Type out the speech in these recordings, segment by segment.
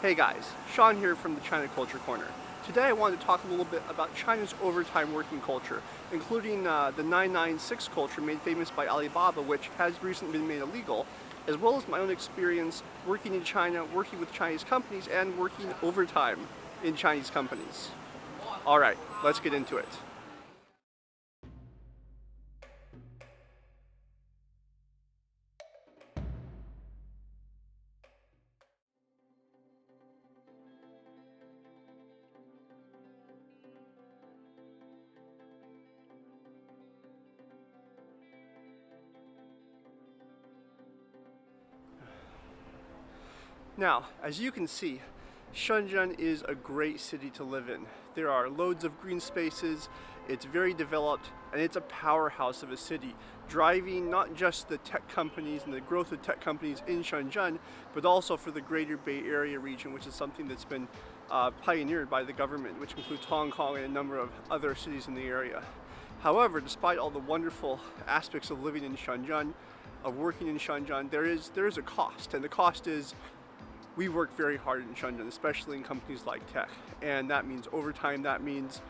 Hey guys, Sean here from the China Culture Corner. Today I wanted to talk a little bit about China's overtime working culture, including the 996 culture made famous by Alibaba, which has recently been made illegal, as well as my own experience working in China, working with Chinese companies, and working overtime in Chinese companies. Alright, let's get into it. Now, as you can see, Shenzhen is a great city to live in. There are loads of green spaces, it's very developed, and it's a powerhouse of a city, driving not just the tech companies and the growth of tech companies in Shenzhen, but also for the greater Bay Area region, which is something that's been pioneered by the government, which includes Hong Kong and a number of other cities in the area. However, despite all the wonderful aspects of living in Shenzhen, of working in Shenzhen, there is a cost, and the cost is we work very hard in Shenzhen, especially in companies like tech, and that means overtime. That means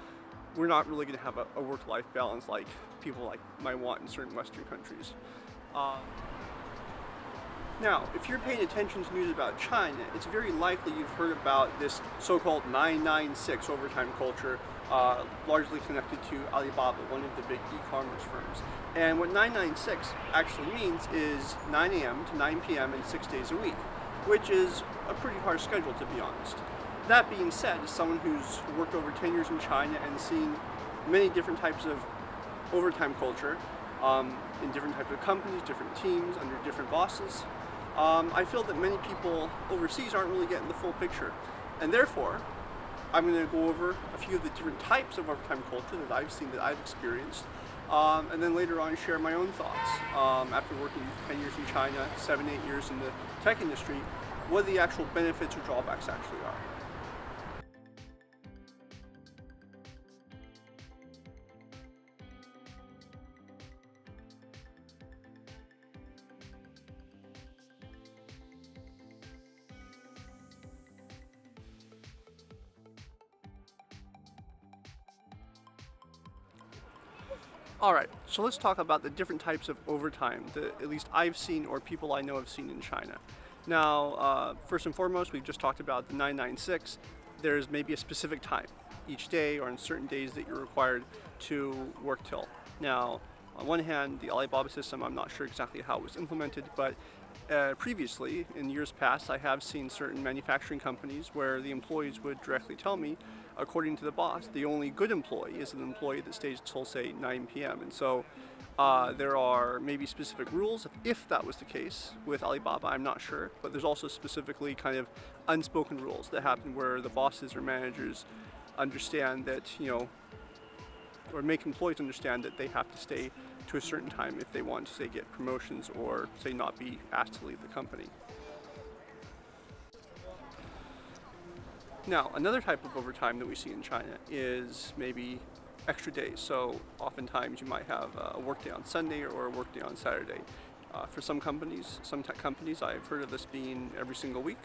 we're not really going to have a work-life balance like people might want in certain Western countries. Now, if you're paying attention to news about China, it's very likely you've heard about this so-called 996 overtime culture, largely connected to Alibaba, one of the big e-commerce firms. And what 996 actually means is 9 a.m. to 9 p.m. and 6 days a week, which is a pretty harsh schedule, to be honest. That being said, as someone who's worked over 10 years in China and seen many different types of overtime culture in different types of companies, different teams, under different bosses, I feel that many people overseas aren't really getting the full picture. And therefore, I'm going to go over a few of the different types of overtime culture that I've seen, that I've experienced, and then later on share my own thoughts. After working 10 years in China, 7, 8 years in the tech industry, what the actual benefits or drawbacks actually are. Alright, so let's talk about the different types of overtime that at least I've seen or people I know have seen in China. Now, first and foremost, we've just talked about the 996. There's maybe a specific time each day or on certain days that you're required to work till. Now, on one hand, the Alibaba system, I'm not sure exactly how it was implemented, but previously, in years past, I have seen certain manufacturing companies where the employees would directly tell me, according to the boss, the only good employee is an employee that stays till, say, 9 p.m. And so there are maybe specific rules, if that was the case with Alibaba, I'm not sure, but there's also specifically kind of unspoken rules that happen where the bosses or managers understand that, or make employees understand that they have to stay to a certain time if they want to, say, get promotions or, say, not be asked to leave the company. Now, another type of overtime that we see in China is maybe extra days. So oftentimes you might have a workday on Sunday or a workday on Saturday. For some companies, some tech companies, I've heard of this being every single week.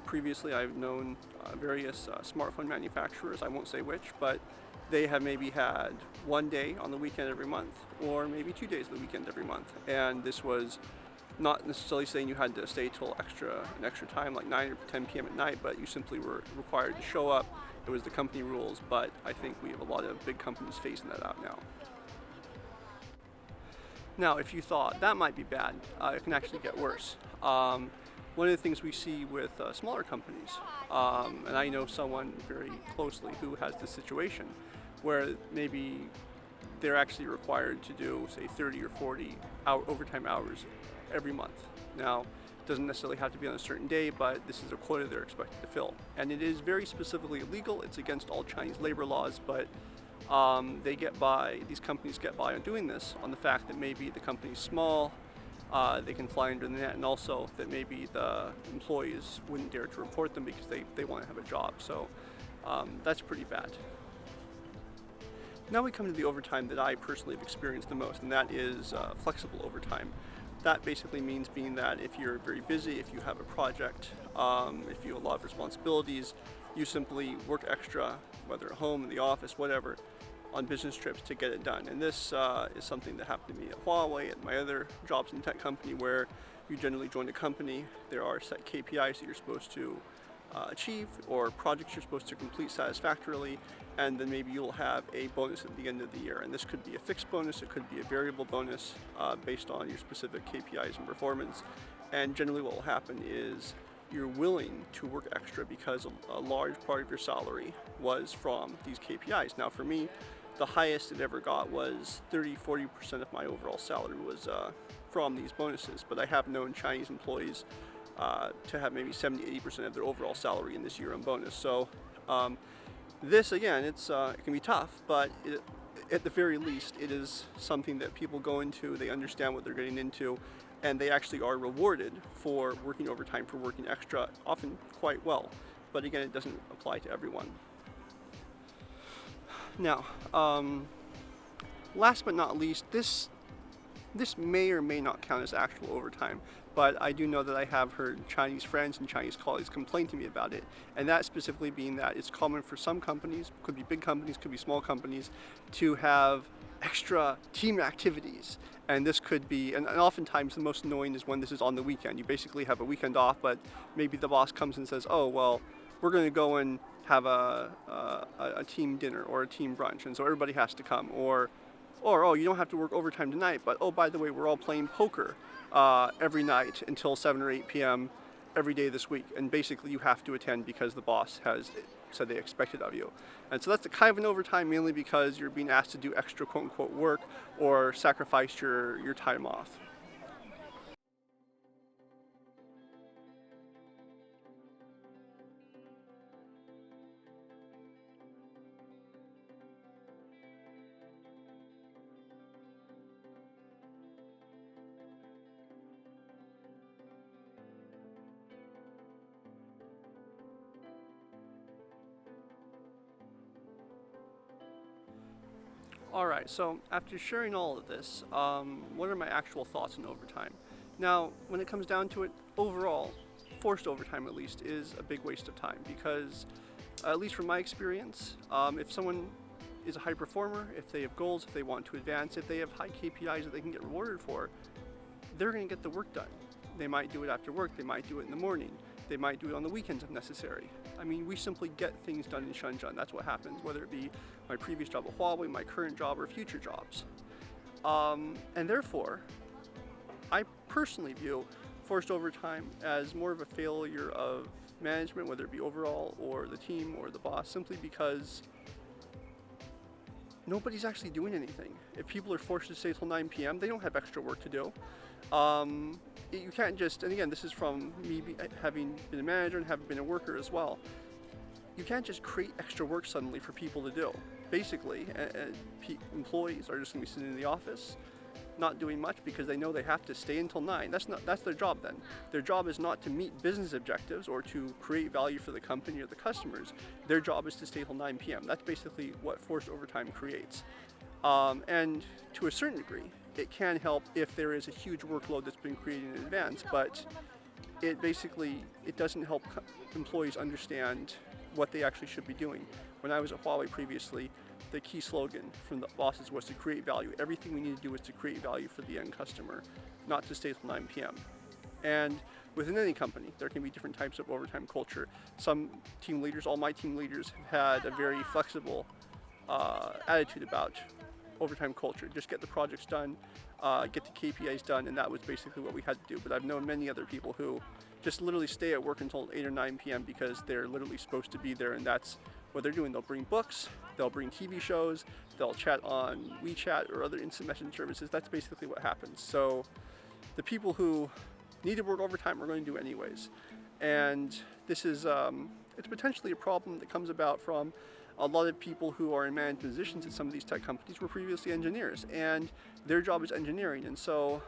Previously, I've known various smartphone manufacturers, I won't say which, but they have maybe had one day on the weekend every month, or maybe 2 days on the weekend every month. And this was not necessarily saying you had to stay till an extra time, like 9 or 10 p.m. at night, but you simply were required to show up. It was the company rules, but I think we have a lot of big companies phasing that out now. Now, if you thought that might be bad, it can actually get worse. One of the things we see with smaller companies, and I know someone very closely who has this situation, where maybe they're actually required to do, say, 30 or 40 overtime hours every month. Now, it doesn't necessarily have to be on a certain day, but this is a quota they're expected to fill. And it is very specifically illegal. It's against all Chinese labor laws, but these companies get by on doing this on the fact that maybe the company's small, they can fly under the net, and also that maybe the employees wouldn't dare to report them because they want to have a job. So that's pretty bad. Now we come to the overtime that I personally have experienced the most, and that is flexible overtime. That basically means being that if you're very busy, if you have a project, if you have a lot of responsibilities, you simply work extra, whether at home, in the office, whatever, on business trips to get it done. And this is something that happened to me at Huawei, at my other jobs in tech company, where you generally join a company, there are set KPIs that you're supposed to achieve, or projects you're supposed to complete satisfactorily, and then maybe you'll have a bonus at the end of the year. And this could be a fixed bonus, it could be a variable bonus based on your specific KPIs and performance. And generally what will happen is you're willing to work extra because a large part of your salary was from these KPIs. Now for me, the highest it ever got was 30-40% of my overall salary was from these bonuses, but I have known Chinese employees to have maybe 70-80% of their overall salary in this year on bonus. So this again, it can be tough, but at the very least, it is something that people go into, they understand what they're getting into, and they actually are rewarded for working overtime, for working extra, often quite well. But again, it doesn't apply to everyone. Now, last but not least, this may or may not count as actual overtime, but I do know that I have heard Chinese friends and Chinese colleagues complain to me about it, and that specifically being that it's common for some companies, could be big companies, could be small companies, to have extra team activities. And this could be, and oftentimes the most annoying is when this is on the weekend. You basically have a weekend off, but maybe the boss comes and says, oh, well, we're going to go and have a team dinner or a team brunch, and so everybody has to come. Or oh, you don't have to work overtime tonight, but oh, by the way, we're all playing poker every night until 7 or 8 p.m. every day this week. And basically you have to attend because the boss has said they expect it of you. And so that's a kind of an overtime, mainly because you're being asked to do extra quote-unquote work or sacrifice your time off. Alright, so after sharing all of this, what are my actual thoughts on overtime? Now, when it comes down to it, overall, forced overtime at least, is a big waste of time because, at least from my experience, if someone is a high performer, if they have goals, if they want to advance, if they have high KPIs that they can get rewarded for, they're going to get the work done. They might do it after work, they might do it in the morning, they might do it on the weekends if necessary. I mean, we simply get things done in Shenzhen. That's what happens, whether it be my previous job at Huawei, my current job, or future jobs. And therefore, I personally view forced overtime as more of a failure of management, whether it be overall or the team or the boss, simply because nobody's actually doing anything. If people are forced to stay till 9 p.m., they don't have extra work to do. You can't just, and again, this is from me having been a manager and having been a worker as well, you can't just create extra work suddenly for people to do. Basically, employees are just going to be sitting in the office, not doing much because they know they have to stay until 9. That's their job then. Their job is not to meet business objectives or to create value for the company or the customers. Their job is to stay till 9 p.m. That's basically what forced overtime creates. And to a certain degree, it can help if there is a huge workload that's been created in advance, but it doesn't help employees understand what they actually should be doing. When I was at Huawei previously, the key slogan from the bosses was to create value. Everything we need to do is to create value for the end customer, not to stay till 9 p.m. And within any company, there can be different types of overtime culture. Some team leaders, all my team leaders, have had a very flexible attitude about overtime culture. Just get the projects done, get the KPIs done, and that was basically what we had to do. But I've known many other people who just literally stay at work until 8 or 9 p.m. because they're literally supposed to be there, and that's what they're doing. They'll bring books, they'll bring TV shows, they'll chat on WeChat or other instant messaging services. That's basically what happens. So the people who need to work overtime are going to do anyways. And this is, it's potentially a problem that comes about from a lot of people who are in management positions at some of these tech companies were previously engineers, and their job is engineering. And so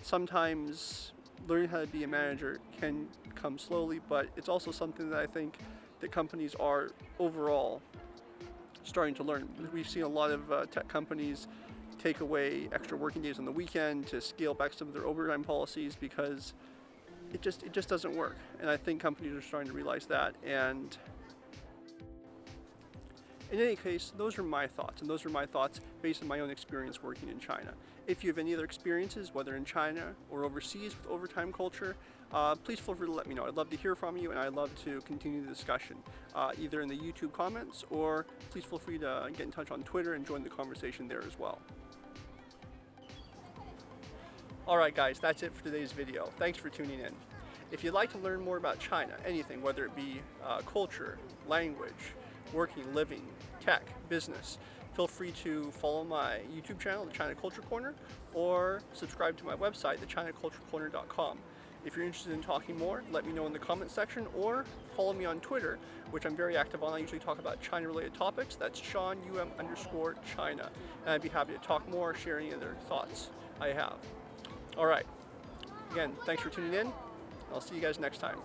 sometimes learning how to be a manager can come slowly, but it's also something that I think that companies are overall starting to learn. We've seen a lot of tech companies take away extra working days on the weekend, to scale back some of their overtime policies, because it just doesn't work. And I think companies are starting to realize that. And in any case, those are my thoughts, and those are my thoughts based on my own experience working in China. If you have any other experiences, whether in China or overseas with overtime culture, please feel free to let me know. I'd love to hear from you, and I'd love to continue the discussion, either in the YouTube comments, or please feel free to get in touch on Twitter and join the conversation there as well. Alright guys, that's it for today's video. Thanks for tuning in. If you'd like to learn more about China, anything, whether it be culture, language, working, living, tech, business, feel free to follow my YouTube channel, The China Culture Corner, or subscribe to my website, thechinaculturecorner.com. If you're interested in talking more, let me know in the comment section, or follow me on Twitter, which I'm very active on. I usually talk about China-related topics. That's Sean_China. And I'd be happy to talk more, share any other thoughts I have. All right. Again, thanks for tuning in. I'll see you guys next time.